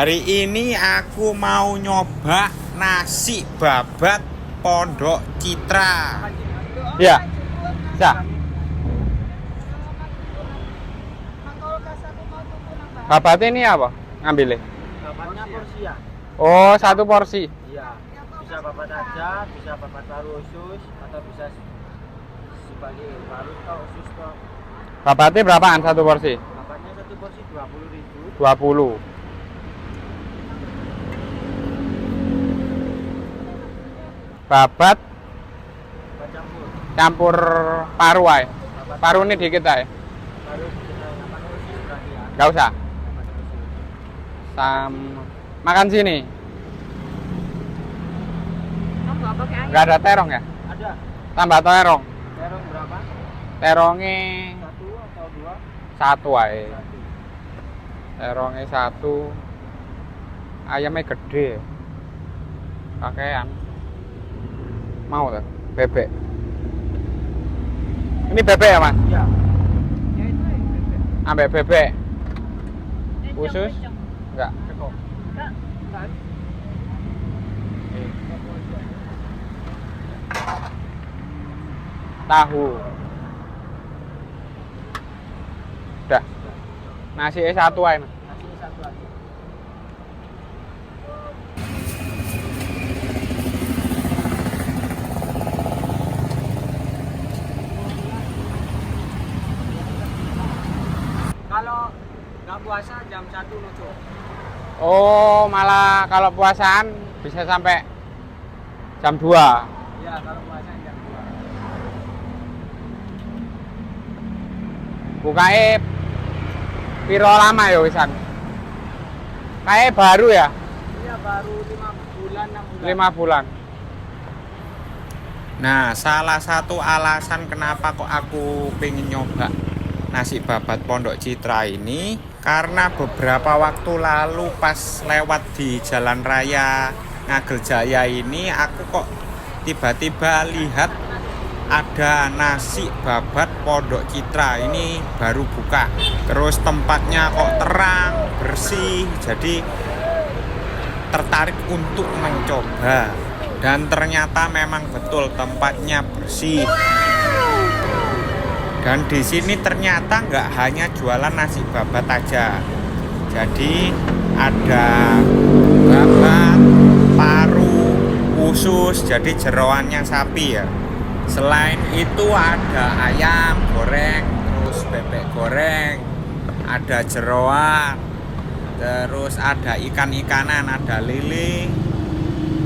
Hari ini aku mau nyoba nasi babat Pondok Citra. Iya. Bisa. Babatnya ini apa? Ngambilnya? Babatnya porsi ya? Oh, satu porsi. Iya. Bisa babat aja, bisa babat baru usus, atau bisa sebagai baru atau usus toh. Babatnya berapaan satu porsi? Babatnya satu porsi 20.000. 20. Babat Babat campur. campur paru ae. Paru ini dikit ae. Baru kita makan usus berarti ya. Enggak usah. Makan usus. Makan sini. Enggak ada terong ya? Ada. Tambah terong. Terong berapa? Terongnya Satu atau dua? satu ae. Satu. Terongnya satu. Ayamnya gede. Pakaian. Mau tuh bebek. Ini bebek ya, Mas? Iya. Ya itu bebek. Ambek bebek. Usus? Enggak. Cukup. Enggak. Tahu. Udah. Nasi satu aja, Mas. Nasi satu aja. Kalau nggak puasa jam 1 nutup. Oh, malah kalau puasaan bisa sampai jam 2. Ya, kalau puasa jam 2. Bukanya piro lama ya wisan? Kayak baru ya? Iya, baru 5 bulan, 6 bulan. 5 bulan. Nah, salah satu alasan kenapa kok aku pengen nyoba nasi babat Pondok Citra ini karena beberapa waktu lalu pas lewat di Jalan Raya Ngagel Jaya ini aku kok tiba-tiba lihat ada nasi babat Pondok Citra ini baru buka. Terus tempatnya kok terang, bersih, jadi tertarik untuk mencoba. Dan ternyata memang betul tempatnya bersih. Dan di sini ternyata nggak hanya jualan nasi babat aja. Jadi ada babat, paru, usus, jadi jeroannya sapi ya. Selain itu ada ayam goreng, terus bebek goreng, ada jeroan, terus ada ikan-ikanan, ada lele,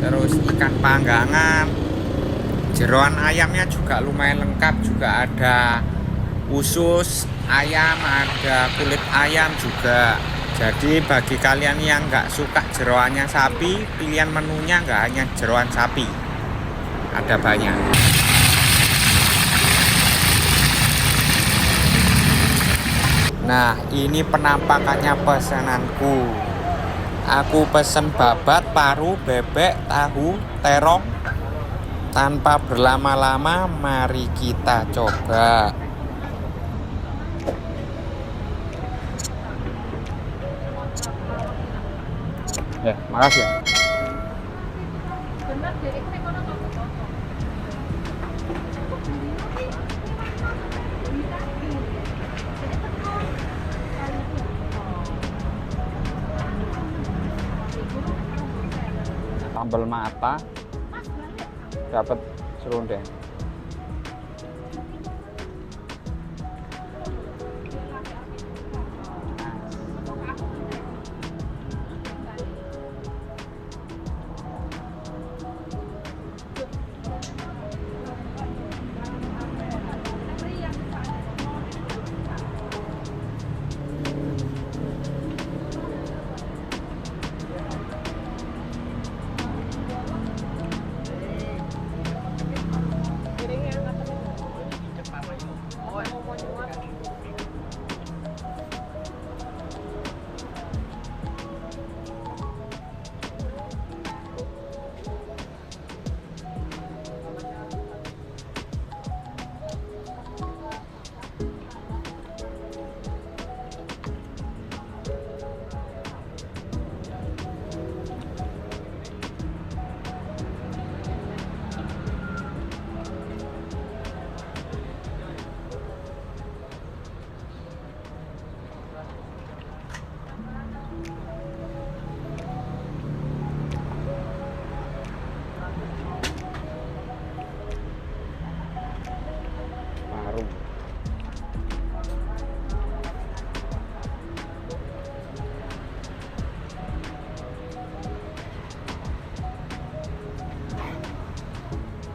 terus ikan panggangan. Jeroan ayamnya juga lumayan lengkap, juga ada usus ayam, ada kulit ayam juga. Jadi bagi kalian yang nggak suka jeroannya sapi, pilihan menunya nggak hanya jeroan sapi, ada banyak. Nah, ini penampakannya pesananku. Aku pesen babat, paru, bebek, tahu, terong. Tanpa berlama-lama, mari kita coba. Ya, makasih ya. Sambal mata dapat serundeng.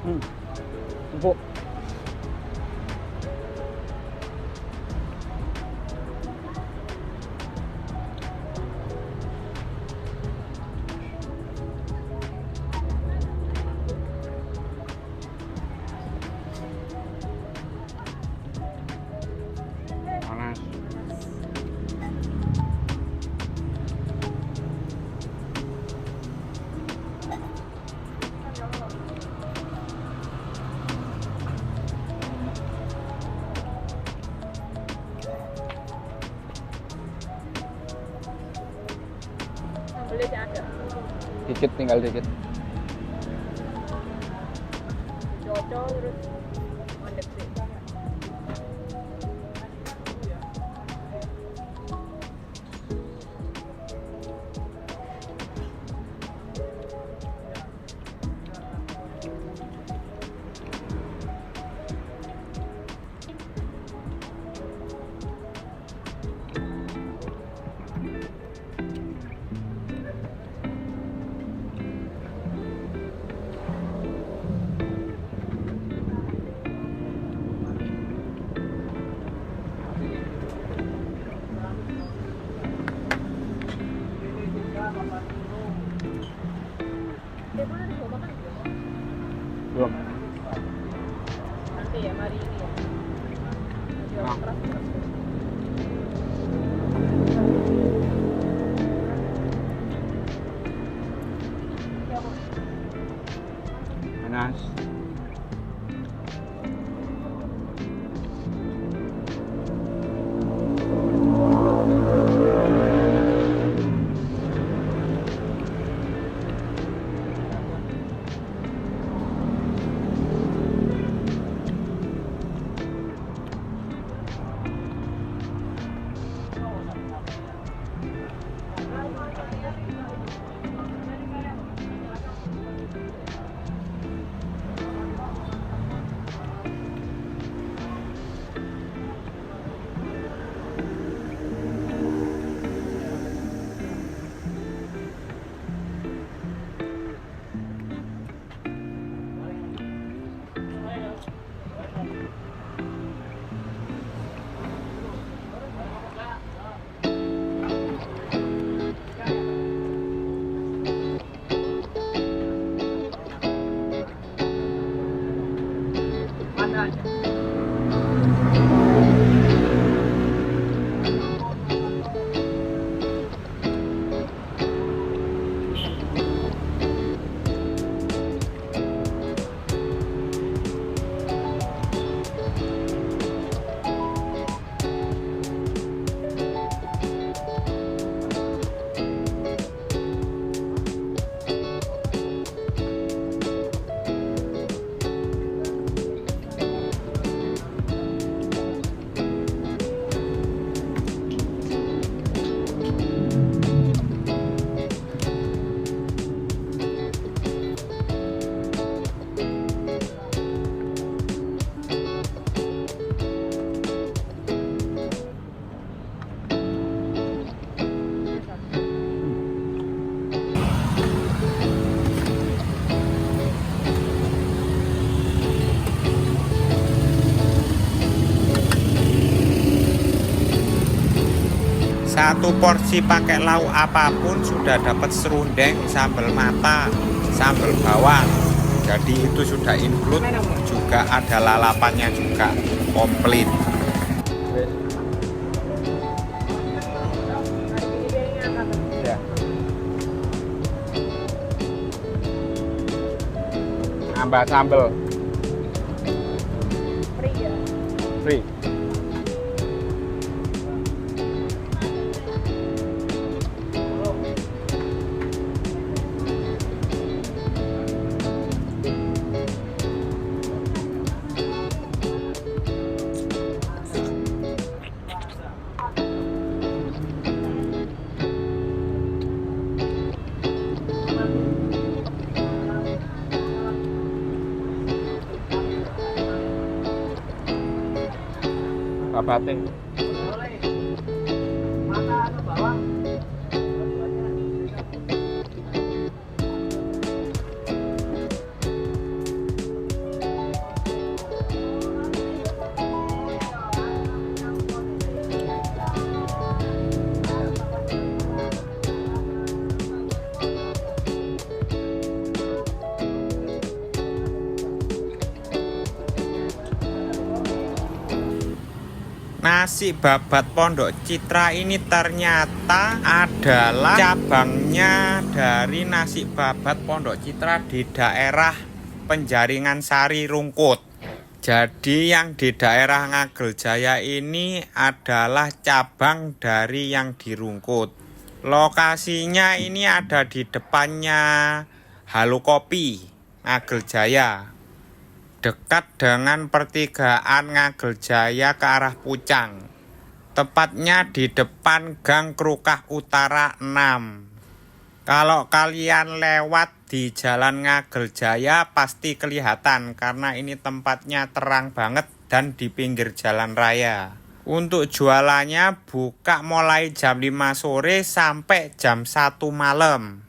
Empuk. Panas. Sambelnya ada. Dikit, tinggal dikit. Cocok terus mandek sih. Gimana nih, mau makan belum? Belum. Nanti ya, hari ini ya. Nanti Nah. keras. Panas. Satu porsi pakai lauk apapun sudah dapat serundeng, sambal mata, sambal bawang. Jadi itu sudah include, juga ada lalapannya juga komplit. Ya. Nambah sambal Free ya. free. Babate. Mata atau bawang? Nasi babat Pondok Citra ini ternyata adalah cabangnya dari nasi babat Pondok Citra di daerah Penjaringan Sari Rungkut. Jadi yang di daerah Ngagel Jaya ini adalah cabang dari yang di Rungkut. Lokasinya ini ada di depannya Halo Kopi Ngagel Jaya, dekat dengan pertigaan Ngagel Jaya ke arah Pucang. Tepatnya di depan Gang Krukah Utara 6. Kalau kalian lewat di Jalan Ngagel Jaya pasti kelihatan karena ini tempatnya terang banget dan di pinggir jalan raya. Untuk jualannya buka mulai jam 5 sore sampai jam 1 malam.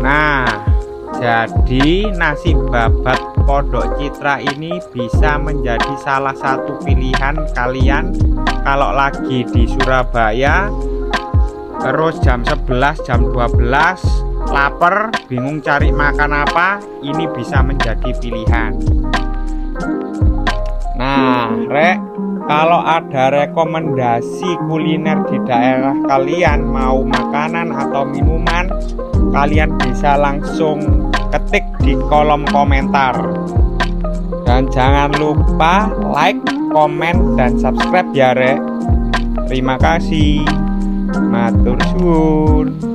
Nah, jadi nasi babat Pondok Citra ini bisa menjadi salah satu pilihan kalian kalau lagi di Surabaya, terus jam 11, jam 12, lapar, bingung cari makan apa, ini bisa menjadi pilihan. Nah, kalau ada rekomendasi kuliner di daerah kalian, mau makanan atau minuman, kalian bisa langsung ketik di kolom komentar. Dan jangan lupa like, komen, dan subscribe ya Rek. Terima kasih. Matur suwun.